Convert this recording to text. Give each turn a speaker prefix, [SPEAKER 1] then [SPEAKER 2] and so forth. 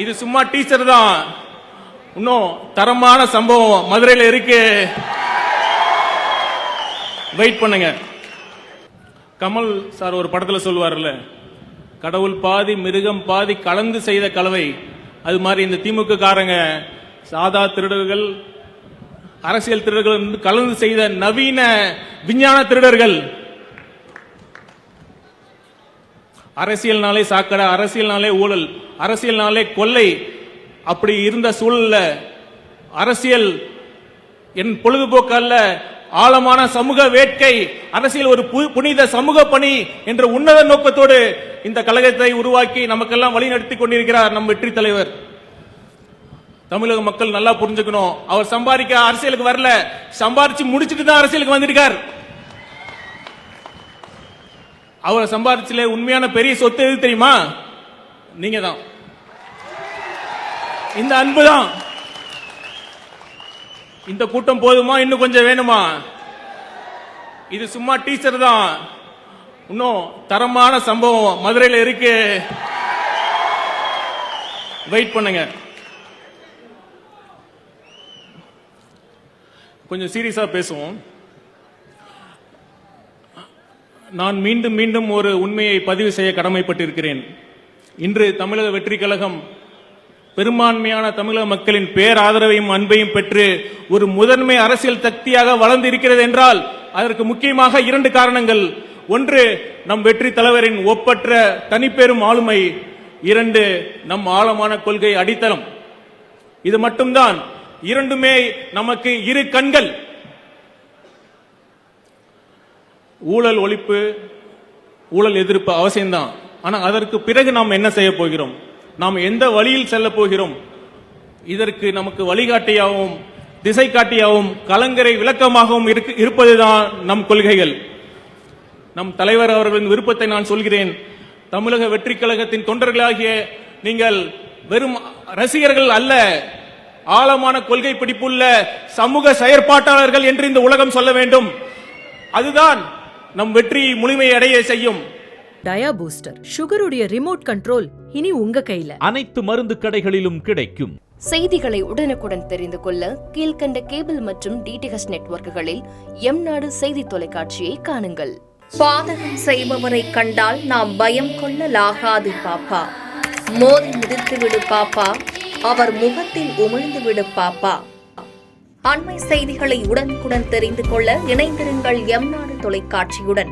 [SPEAKER 1] இது சும்மா டீச்சர் தான். இன்னும் தரமான சம்பவம் மதுரையில் இருக்கு, வெயிட் பண்ணுங்க. கமல் சார் ஒரு படத்துல சொல்லுவார்ல, கடவுள் பாதி மிருகம் பாதி கலந்து செய்த கலவை. அது மாதிரி இந்த திமுக காரங்க சாதா திருடர்கள், அரசியல் திருடர்கள் கலந்து செய்த நவீன விஞ்ஞான திருடர்கள். அரசியல்னாலே சாக்கடை, அரசியல்னாலே ஊழல், அரசியல்னாலே கொள்ளை. அப்படி இருந்த சூழல்ல அரசியல் என் பொழுதுபோக்கு அல்ல, ஆழமான சமூக வேட்கை, அரசியல் ஒரு புனித சமூக பணி என்ற உன்னத நோக்கத்தோடு இந்த கழகத்தை உருவாக்கி நமக்கெல்லாம் வழி நடத்தி கொண்டிருக்கிறார் நம் வெற்றி தலைவர். தமிழக மக்கள் நல்லா புரிஞ்சுக்கணும், அவர் சம்பாதிக்க அரசியலுக்கு வரல, சம்பாதிச்சு முடிச்சிட்டு தான் அரசியலுக்கு வந்திருக்கார். அவர் சம்பாதிச்சல உண்மையான பெரிய சொத்து எது தெரியுமா? நீங்க தான். இந்த அன்பு தான். இந்த கூட்டம் போதுமா, இன்னும் கொஞ்சம் வேணுமா? இது சும்மா டீச்சர் தான். இன்னும் தரமான சம்பவம் மதுரையில் இருக்கு, வெயிட் பண்ணுங்க. கொஞ்சம் சீரியஸா பேசுவோம். நான் மீண்டும் மீண்டும் ஒரு உண்மையை பதிவு செய்ய கடமைப்பட்டிருக்கிறேன். இன்று தமிழக வெற்றி கழகம் பெரும்பான்மையான தமிழக மக்களின் பேராதரவையும் அன்பையும் பெற்று ஒரு முதன்மை அரசியல் சக்தியாக வளர்ந்து இருக்கிறது என்றால் அதற்கு முக்கியமாக 2 காரணங்கள். ஒன்று, நம் வெற்றி தலைவரின் ஒப்பற்ற தனிப்பெரும் ஆளுமை. 2, நம் ஆழமான கொள்கை அடித்தளம். இது மட்டும்தான். 2மே நமக்கு 2 கண்கள். ஊழல் ஒழிப்பு, ஊழல் எதிர்ப்பு அவசியம்தான். ஆனால் அதற்கு பிறகு நாம் என்ன செய்ய போகிறோம், நாம் எந்த வழியில் செல்ல போகிறோம், இதற்கு நமக்கு வழிகாட்டியாகவும் திசை காட்டியாகவும் கலங்கரை விளக்கமாகவும் இருப்பதுதான் நம் கொள்கைகள். நம் தலைவர் அவர்களின் விருப்பத்தை நான் சொல்கிறேன். தமிழக வெற்றி கழகத்தின் தொண்டர்களாகிய நீங்கள் வெறும் ரசிகர்கள் அல்ல, ஆழமான கொள்கை பிடிப்புள்ள சமூக செயற்பாட்டாளர்கள் என்று இந்த உலகம் சொல்ல வேண்டும். அதுதான் நம் வெற்றி முழுமை அடைய செய்யும்.
[SPEAKER 2] டயா பூஸ்டர் சுகருடைய ரிமோட் கண்ட்ரோல் இனி உங்க கையில.
[SPEAKER 3] அனைத்து மருந்து கடைகளிலும் கிடைக்கும்.
[SPEAKER 4] செய்திகளை உடனுக்குடன் தெரிந்து கொள்ள கீழ்கண்ட கேபிள் மற்றும் டிடிஎச் நெட்வொர்க்குகளில் எம்நாடு செய்தி தொலைக்காட்சியை காணுங்கள். பாதகம் செய்பவரை கண்டால் நாம் பயம் கொள்ளலாகாது பாப்பா. மோதி மிதித்து விடு பாப்பா, அவர் முகத்தில் உமிழ்ந்து விடு பாப்பா. அண்மை செய்திகளை உடனுக்குடன் தெரிந்து கொள்ள இணைந்திருங்கள் எம்நாடு தொலைக்காட்சியுடன்.